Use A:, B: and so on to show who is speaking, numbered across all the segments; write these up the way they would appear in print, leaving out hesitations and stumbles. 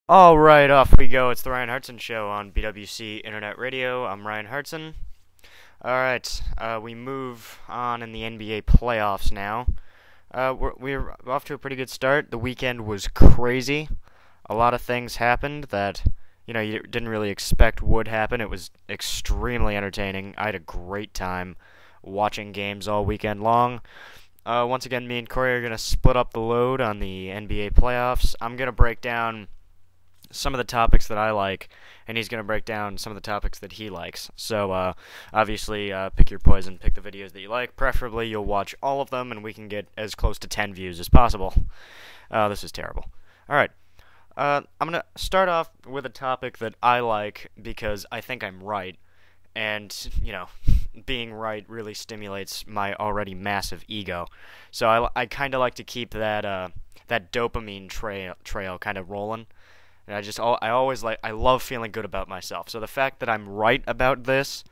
A: All right, off we go. It's the Ryan Hartson Show on BWC Internet Radio. I'm Ryan Hartson. All right, we move on in the NBA playoffs now. We're off to a pretty good start. The weekend was crazy. A lot of things happened that you didn't really expect would happen. It was extremely entertaining. I had a great time watching games all weekend long. Once again, me and Corey are gonna split up the load on the NBA playoffs. I'm gonna break down some of the topics that I like, and he's going to break down some of the topics that he likes. So, obviously, pick your poison, pick the videos that you like. Preferably, you'll watch all of them, and we can get as close to 10 views as possible. This is terrible. Alright, I'm going to start off with a topic that I like because I think I'm right, and, being right really stimulates my already massive ego. So I kind of like to keep that dopamine trail kind of rolling. And I love feeling good about myself. So the fact that I'm right about this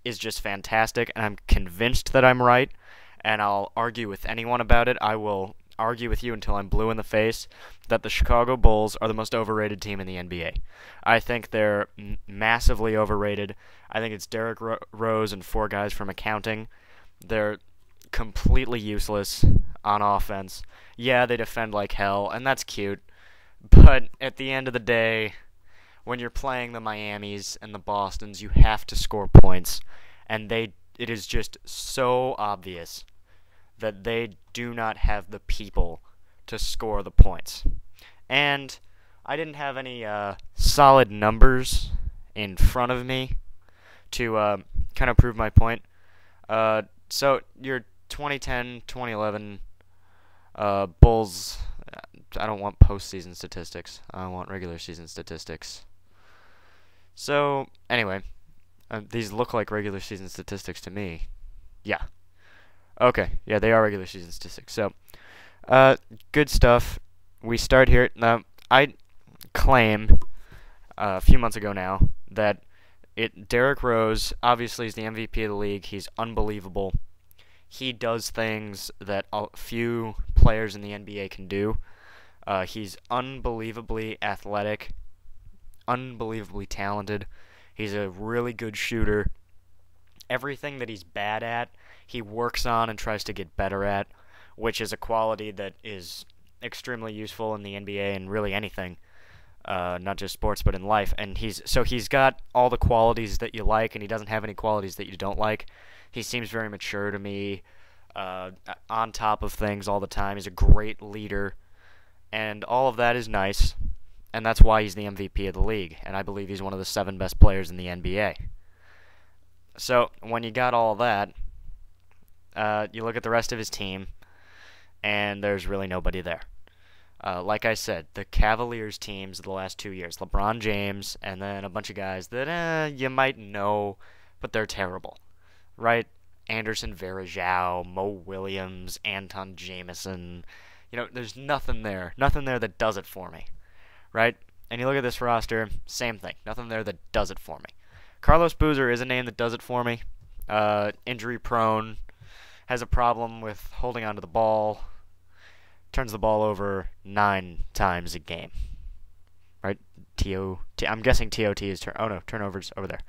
A: is just fantastic, and I'm convinced that I'm right, and I'll argue with anyone about it. I will argue with you until I'm blue in the face that the Chicago Bulls are the most overrated team in the NBA. I think they're massively overrated. I think it's Derrick Rose and four guys from accounting. They're completely useless on offense. Yeah, they defend like hell, and that's cute. But at the end of the day, when you're playing the Miamis and the Bostons, you have to score points, and it is just so obvious that they do not have the people to score the points. And I didn't have any solid numbers in front of me to kind of prove my point. So your 2010-2011 Bulls. I don't want postseason statistics. I want regular season statistics. So, anyway, these look like regular season statistics to me. Yeah. Okay, yeah, they are regular season statistics. So, good stuff. We start here. Now, I claim a few months ago now that Derrick Rose obviously is the MVP of the league. He's unbelievable. He does things that few players in the NBA can do. He's unbelievably athletic, unbelievably talented. He's a really good shooter. Everything that he's bad at, he works on and tries to get better at, which is a quality that is extremely useful in the NBA and really anything, not just sports but in life. And he's got all the qualities that you like, and he doesn't have any qualities that you don't like. He seems very mature to me, on top of things all the time. He's a great leader. And all of that is nice, and that's why he's the MVP of the league, and I believe he's one of the 7 best players in the NBA. So, when you got all that, you look at the rest of his team, and there's really nobody there. Like I said, the Cavaliers teams of the last 2 years, LeBron James, and then a bunch of guys that you might know, but they're terrible, right? Anderson Varejao, Mo Williams, Anton Jameson. There's nothing there that does it for me, right? And you look at this roster, same thing. Nothing there that does it for me. Carlos Boozer is a name that does it for me. Injury prone, has a problem with holding onto the ball, turns the ball over 9 times a game, right? I'm guessing TOT is turnovers over there.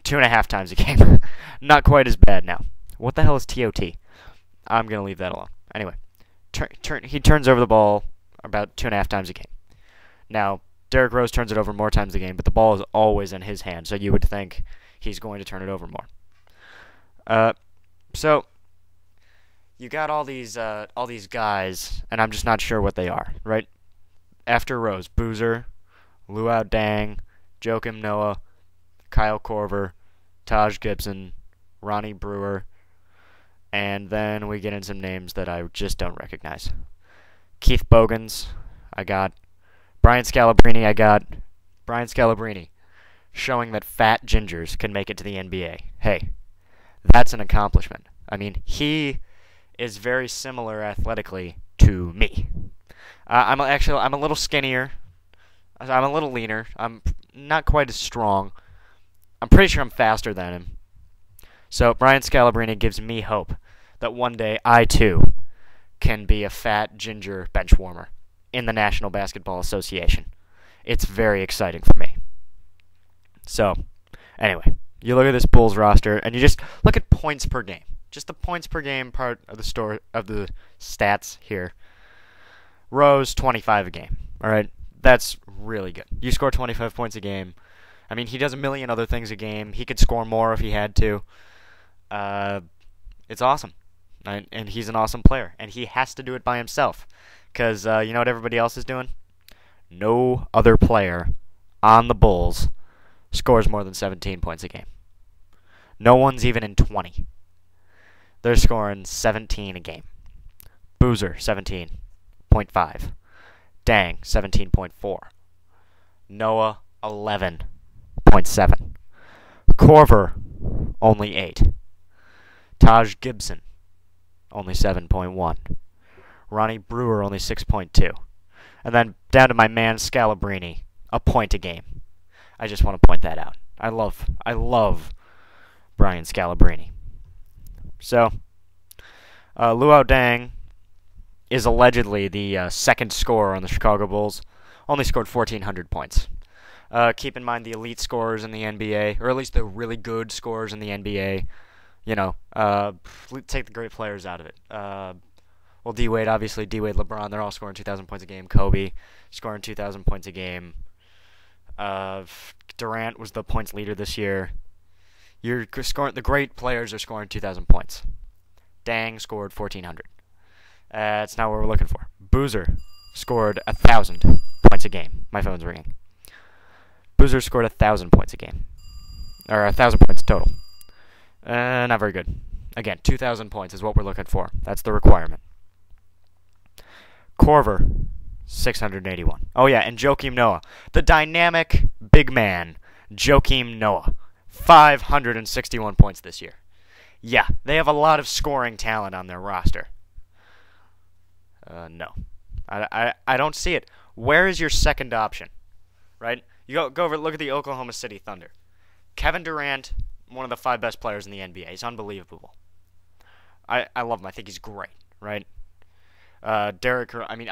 A: 2.5 times a game. Not quite as bad now. What the hell is TOT? I'm going to leave that alone. Anyway. He turns over the ball about 2.5 times a game. Now, Derrick Rose turns it over more times a game, but the ball is always in his hand, so you would think he's going to turn it over more. So you got all these guys, and I'm just not sure what they are, right? After Rose, Boozer, Luau Deng, Joakim Noah, Kyle Korver, Taj Gibson, Ronnie Brewer. And then we get in some names that I just don't recognize. Keith Bogans, I got. Brian Scalabrine, showing that fat gingers can make it to the NBA. Hey, that's an accomplishment. I mean, he is very similar athletically to me. I'm a little skinnier. I'm a little leaner. I'm not quite as strong. I'm pretty sure I'm faster than him. So Brian Scalabrine gives me hope that one day I, too, can be a fat ginger bench warmer in the National Basketball Association. It's very exciting for me. So, anyway, you look at this Bulls roster, and you just look at points per game. Just the points per game part of the stats here. Rose, 25 a game. All right, that's really good. You score 25 points a game. I mean, he does a million other things a game. He could score more if he had to. It's awesome. And he's an awesome player. And he has to do it by himself. Because you know what everybody else is doing? No other player on the Bulls scores more than 17 points a game. No one's even in 20. They're scoring 17 a game. Boozer, 17.5. Dang, 17.4. Noah, 11.7. Korver, only 8. Taj Gibson, only 7.1. Ronnie Brewer, only 6.2. And then down to my man Scalabrine, a point a game. I just want to point that out. I love Brian Scalabrine. So, Luol Deng is allegedly the second scorer on the Chicago Bulls. Only scored 1,400 points. Keep in mind the elite scorers in the NBA, or at least the really good scorers in the NBA. You know, take the great players out of it. Well, D-Wade, obviously, D-Wade, LeBron, they're all scoring 2,000 points a game. Kobe, scoring 2,000 points a game. Durant was the points leader this year. You're scoring. The great players are scoring 2,000 points. Dang scored 1,400. That's not what we're looking for. Boozer scored 1,000 points a game. My phone's ringing. Boozer scored 1,000 points a game. Or 1,000 points total. Not very good. Again, 2,000 points is what we're looking for. That's the requirement. Korver, 681. Oh yeah, and Joakim Noah. The dynamic big man, Joakim Noah. 561 points this year. Yeah, they have a lot of scoring talent on their roster. No. I don't see it. Where is your second option? Right? You go over, look at the Oklahoma City Thunder. Kevin Durant, one of the 5 best players in the NBA. He's unbelievable. I love him. I think he's great, right? I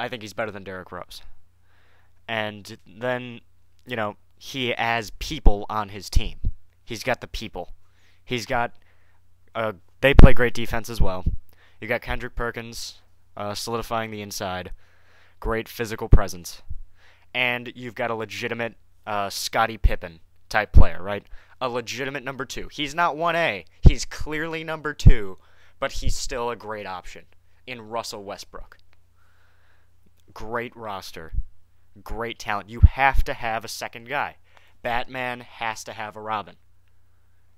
A: think he's better than Derrick Rose. And then, you know, he has people on his team. He's got the people. He's got, they play great defense as well. You got Kendrick Perkins solidifying the inside. Great physical presence. And you've got a legitimate Scottie Pippen type player, right? A legitimate number 2. He's not 1A. He's clearly number 2, but he's still a great option in Russell Westbrook. Great roster. Great talent. You have to have a second guy. Batman has to have a Robin.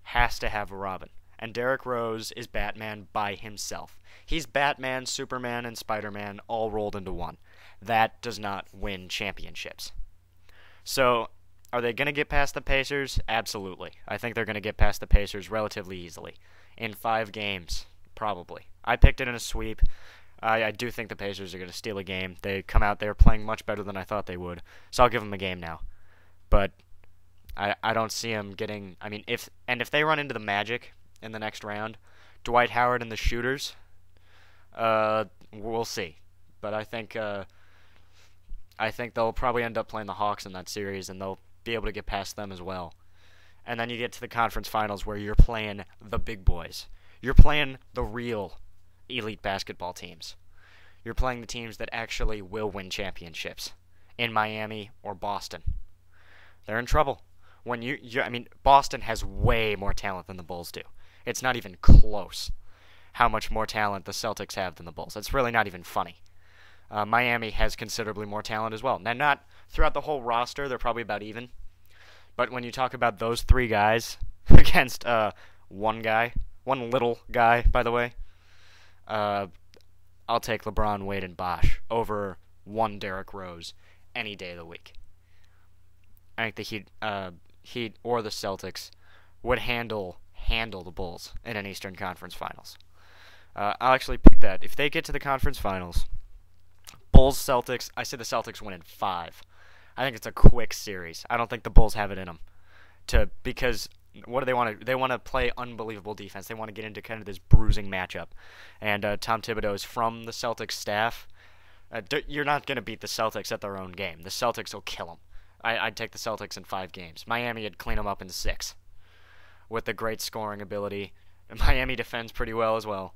A: Has to have a Robin. And Derrick Rose is Batman by himself. He's Batman, Superman, and Spider-Man all rolled into one. That does not win championships. So, are they going to get past the Pacers? Absolutely. I think they're going to get past the Pacers relatively easily. In 5 games, probably. I picked it in a sweep. I do think the Pacers are going to steal a game. They come out there playing much better than I thought they would. So I'll give them a game now. But I don't see them getting... I mean, if they run into the Magic in the next round, Dwight Howard and the Shooters, we'll see. But I think they'll probably end up playing the Hawks in that series, and they'll be able to get past them as well. And then you get to the conference finals where you're playing the big boys. You're playing the real elite basketball teams. You're playing the teams that actually will win championships in Miami or Boston. They're in trouble. Boston has way more talent than the Bulls do. It's not even close how much more talent the Celtics have than the Bulls. It's really not even funny. Miami has considerably more talent as well. Now, not throughout the whole roster, they're probably about even. But when you talk about those 3 guys against one little guy, by the way, I'll take LeBron, Wade, and Bosh over one Derrick Rose any day of the week. I think the Heat or the Celtics would handle the Bulls in an Eastern Conference Finals. I'll actually pick that. If they get to the conference finals, Bulls, Celtics, I say the Celtics win in 5. I think it's a quick series. I don't think the Bulls have it in them because what do they want to? They want to play unbelievable defense. They want to get into kind of this bruising matchup. And Tom Thibodeau is from the Celtics staff. You're not going to beat the Celtics at their own game. The Celtics will kill them. I'd take the Celtics in 5 games. Miami would clean them up in 6 with the great scoring ability. And Miami defends pretty well as well.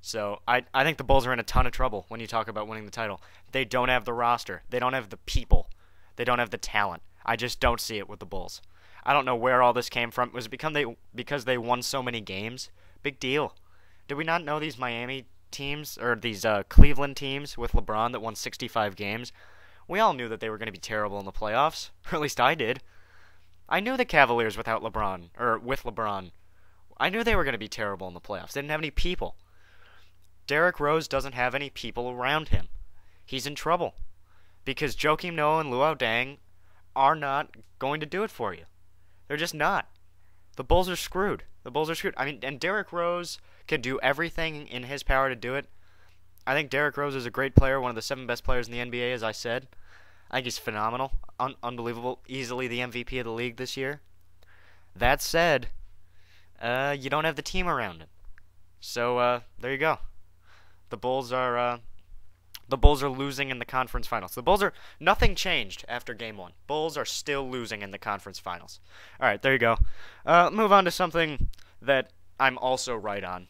A: So I think the Bulls are in a ton of trouble when you talk about winning the title. They don't have the roster. They don't have the people. They don't have the talent. I just don't see it with the Bulls. I don't know where all this came from. Was it because they won so many games? Big deal. Did we not know these Miami teams, or these Cleveland teams with LeBron that won 65 games? We all knew that they were going to be terrible in the playoffs. Or at least I did. I knew the Cavaliers without LeBron, or with LeBron. I knew they were going to be terrible in the playoffs. They didn't have any people. Derrick Rose doesn't have any people around him. He's in trouble. Because Joakim Noah and Luol Deng are not going to do it for you. They're just not. The Bulls are screwed. The Bulls are screwed. I mean, and Derrick Rose can do everything in his power to do it. I think Derrick Rose is a great player, one of the 7 best players in the NBA, as I said. I think he's phenomenal. Unbelievable. Easily the MVP of the league this year. That said, you don't have the team around him. So, there you go. The Bulls are losing in the conference finals. Nothing changed after game 1. Bulls are still losing in the conference finals. All right, there you go. Move on to something that I'm also right on.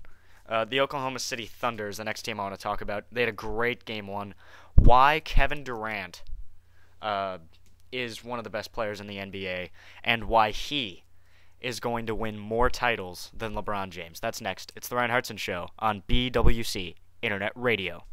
A: The Oklahoma City Thunder is the next team I want to talk about. They had a great game 1. Why Kevin Durant is one of the best players in the NBA, and why he is going to win more titles than LeBron James. That's next. It's the Ryan Hartson Show on BWC Internet Radio.